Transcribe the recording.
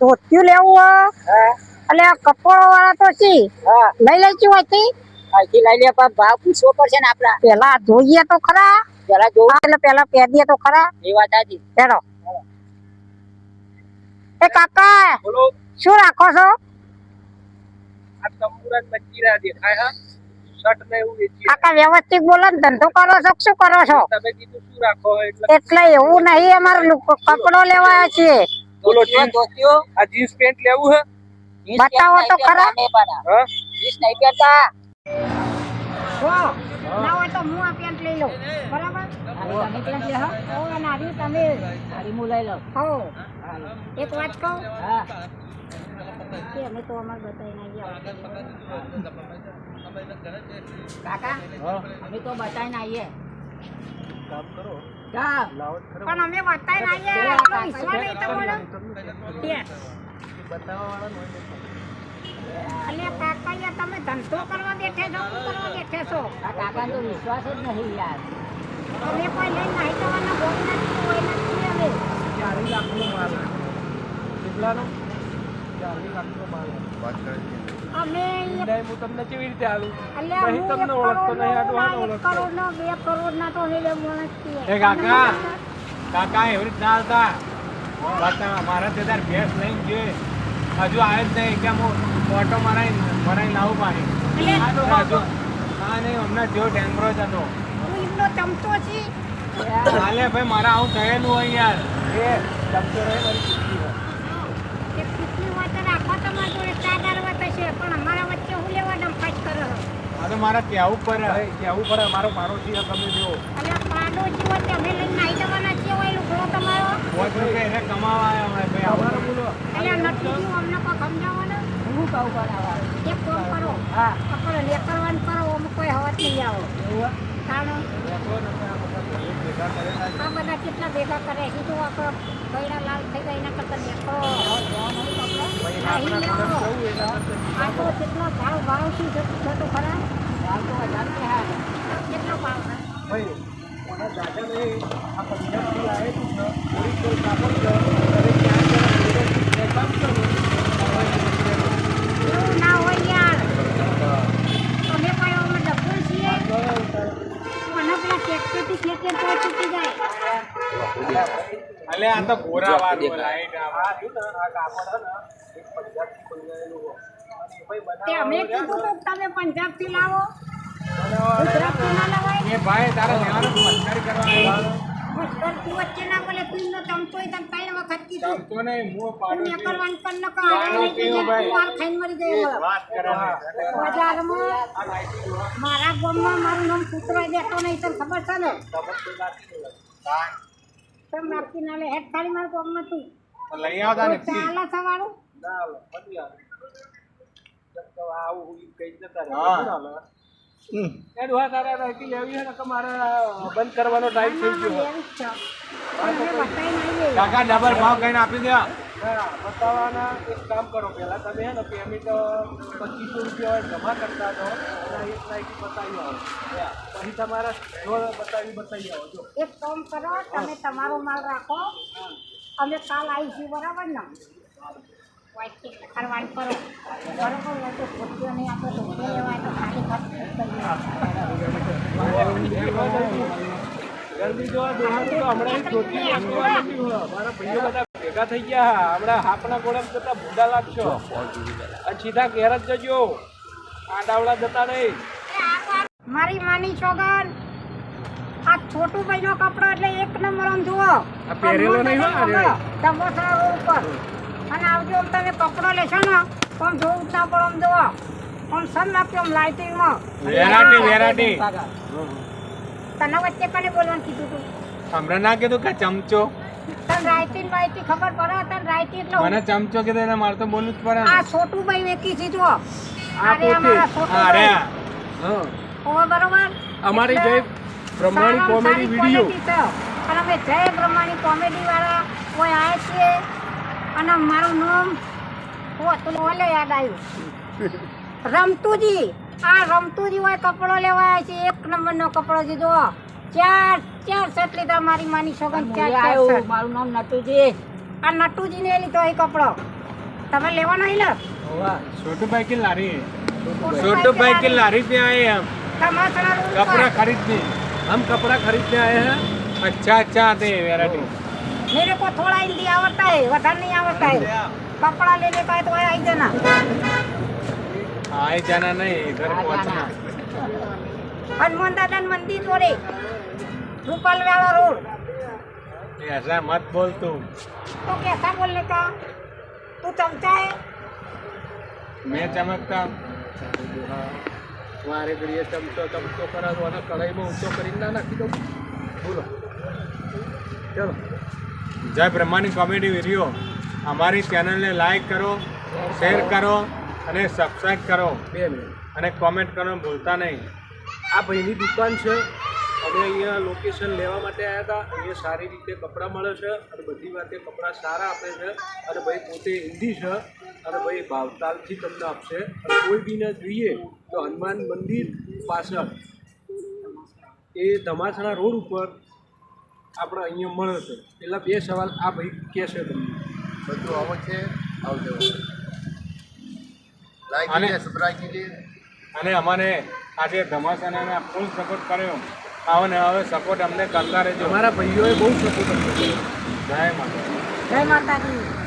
ધોતિયું લેવું એટલે કપડો વાળા તો છી લઈ લઈશું અહીંથી લઈ લે પણ ભાવ પૂછવો પડશે ને આપડા પેલા જોઈએ તો ખરા પેલા જોવું એટલે પેલા પહેરીએ તો ખરા એ વાત સાચી પેલો એ કાકા બોલો શું રાખો છો આ તંબુરા મંજીરા દેખાય હા શર્ટ ને એવું વેચી કાકા વ્યવસ્થિત બોલો ને ધંધો કરો છો કે શું કરો છો તમે કીધું શું રાખો એટલે એવું નહીં અમારે કપડો લેવા છે બોલો ધોતિયો આ જીન્સ પેન્ટ લેવું હે બતાવો તો ખરા હા જીન્સ નહીં પહેરતા ના હોય તો હું આ પેન્ટ લઈ લઉં બરાબર તમે લઈ લો હો એક વાત કહું હા કે અમે તો અમારે બતાવીને કાકા અમે તો બતાવીને આવીએ કામ કરો કામ લાવો પણ અમે બતાવીને આવીએ આપણો વિશ્વાસ નહીં તમારો બતાવવા વાળા અલે કાકા તમે ધંધો કરવા બેઠે છો શું કરવા બેઠે છો આ કાકાનો તો વિશ્વાસ જ નહીં યાર અમે કોઈ લઈને નહીં જવાના બોલી નથી કોઈ નથી અમે 40 લાખનો માલ કેટલાનો 40 લાખનો માલ વાત કરે અમે નહીં હું તમને કેવી રીતે આલું અલ્યા નહીં હું તમને ઓળખતો નહીં આટલું હાલ ઓળખતો કરોડ નો 2 કરોડ ના તો હેલે મોણસ એ કાકા કાકા એવી રીત ના આવતા બતા મારા તે તાર ભેંસ લઈને જે હજુ આવે જ નહીં કે હું ઓટો મરાઈ લાવું પાણી હજુ હા નહીં હમણાં જેવો ટેન્ગરો જ હતો તું એમનો ચમચો છી હાલે ભાઈ મારા આવું થયેલું હોય યાર એ ચમચો રહે મારી ચીઠી હોય કે કેટલી વાત રાખો તમારા જોડે ચાદર વાત છે પણ અમારા વચ્ચે હું લેવા ડંફાટ કરો આ તો મારા કહેવું પડે કેવું પડે મારો પાડોશી તમે જુઓ અલ્યા પાડો જીવો તમે લઈને નહીં જવાના છે હોય લુગડો તમારો પાંચ રૂપિયા એને કમાવા આવ્યા હોય ભાઈ તમારો બોલો અલ્યા નથી જીવો અમને કોઈ સમજાવો ને હું કહું બનાવવા એક કામ કરો હા આપણે લેકરવાન કરો અમે કોઈ હવત નહીં આવો એવું કારણ ભેગા કરેલા આ બધા કેટલા ભેગા કરે છે તો આપણો બૈરા લાલ થઈ ગયા એના કરતા લેકરો આ તો કેટલો ભાવ શું જતો ખરા કેટલો ભાવ છે ભાઈ મને દાદા નહીં આ પંજાબથી આવેલું છે ઓરિજિનલ કાપડ છે અને ક્યાં કામ કરો એવું ના હોય યાર અમે કોઈ અમે ડબ્બો છીએ મને પેલા ટ્રેક્ટરથી ખેંચે તો ચૂકી જાય અલે આ તો ગોરા વાળું લાઈટ આ રહ્યું ને આ કાપડ છે ને એક પંજાબથી બંધાયેલું હોય અને ભાઈ તે અમે બનાવવા કીધું તો તમે પંજાબથી લાવો બનાવવા ગુજરાતથી ના લવાય એ ભાઈ તારા લેવાનું મસ્કરી કરવા મસ્કર તું વચ્ચે ના બોલે તું એમનો ચમચો તને 3 વખત કીધું ચમતો નહીં હું તું પાડું કરવાનું પણ ન કહો પાડો કેવું ભાઈ? તું આ ખાઈને મરી જાય વાત કરે બજારમાં મારા ગામમાં મારું નામ કૂતરો દેતો નહીં તને ખબર છે ને તમે નાખી ના લે હેડ ખાલી મારું ગામમાં તું લઈ આવતા ને ચાલે સવારું ના હાલો બધી હાલો તો આવું હું કઈ જતા રહે હા. શું હાલો એ ડોહા તારા રાઈટી લેવી છે ને કે મારે બંધ કરવાનો ટાઈમ થઈ ગયો લેવી જ છે અમે બતાવી નહીં કાકા ડબલ ભાવ કઈને આપી દે હા બતાવવાના એક કામ કરો પહેલા તમે હે ને પેમેન્ટ 2500 રૂપિયા જમા કરતા દો અને એક નાઈટી બતાવી આવો પછી તમારા જો બતાવી આવો જો એક કામ કરો તમે તમારો માલ રાખો અમે કાલ આવીશું બરાબર ને વાઈટ કરવાનું કરો બરાબર હોય તો ખોટું નહીં આપણે ધોકો લેવાય તો ખાલી ખર્ચ જલ્દી જો આ દોહાનું તો હમણાં એક ધોતી વાંચવા નથી હોય મારા ભાઈઓ બધા ભેગા થઈ ગયા હા હમણાં હાપના ગોળામ જતા ભૂંડા લાગશો અને સીધા ઘેર જ જજો આડાવડા જતા નહીં મારી માની છોગન આ છોટું ભાઈનો કપડો એટલે એક નંબર આમ જુઓ આ પહેરેલો નહીં હોય ને? ડબ્બો સારો ઉપર અને આવજો આમ તમે કપડો લેશો ને આમ જોવું જ ના પડે આમ જુઓ આમ સન આપ્યો આમ લાઇટિંગમાં વેરાટી તને વચ્ચે કને બોલવાનું કીધું તું હમણાં ના કીધું કે ચમચો તને રાઇટિંગ વાઇટિંગ ખબર પડે તને રાઇટિંગ એટલે મને ચમચો કીધું એટલે મારે તો બોલવું જ પડે ને. આ છોટું ભાઈ વેકી છે જુઓ આ અરે અમારા છોટું હા રે ભાઈ હા ઓ બરોબર અમારી એટલે જય બ્રહ્માણી સારામાં કોમેડી સારી વિડીયો quality છે. અને અમે જય બ્રહ્માણી કોમેડી વાળા કોઈ આવ્યા છીએ અને મારું નામ તો ઓલે યાદ આવ્યું રમતુજી આ રમતુજી હોય કપડો લેવા આવ્યા છે એક નંબરનો કપડો છે જો ચાર સેટ લીધા મારી માની સોગન ચાર આવ્યું set. મારું નામ નટુજી આ નટુજી ને લીધો એ કપડો તમે લેવાનો અહીં લો छोटू भाई की लारी है छोटू भाई की लारी पे आए हम તમારા રોડ कपड़ा खरीदने हम कपड़ा खरीदने आए हैं अच्छा अच्छा आते हैं वेराइटी मेरे को थोड़ा हिंदी आवड़ता है वधार नहीं आवड़ता है कपड़ा लेने का है तो आई जाना आए जाना नहीं इधर पहुंचना हनुमान दादा मंदिर जोड़े रूपल वाला रोड ऐसा मत बोल तू तो कैसा बोलने का तू चमचा है मैं चमकता મારે ઘડીએ ચમચો ચમચો કરાવો અને કઢાઈમાં ઊંચો કરીને ના નાખી દઉં બોલો ચલો जय ब्रह्मानी कॉमेडी वीडियो हमारी चैनल ने लाइक करो शेयर करो અને સબસ્ક્રાઇબ કરો 2 મિનિટ અને કોમેન્ટ કરવાનું ભૂલતા નહીં આ ભાઈની દુકાન છે અમે અહીંયા લોકેશન લેવા માટે આવ્યા હતા અહીંયા સારી રીતે કપડાં મળે છે અને બધી વાતે કપડાં સારા આપે છે અને ભાઈ પોતે હિન્દી છે અને ભાઈ ભાવતાલથી તમને આપશે અને કોઈ બીને જોઈએ તો હનુમાન મંદિર પાછળ એ ધમાસણા રોડ ઉપર આપણે અહીંયા મળે છે એટલા 2 સવાલ આ ભાઈ કહેશે તમને બધું આવો છે આવજો લાઈક અને- કીजिए સબસ્ક્રાઇબ કીजिए અને અમને આજે ધમાસાના ફૂલ સપોર્ટ કર્યો આવો ને હવે સપોર્ટ અમને કરતા રહેજો અમારા ભાઈઓએ બહુ સપોર્ટ કર્યો જય માતા જય માતાજી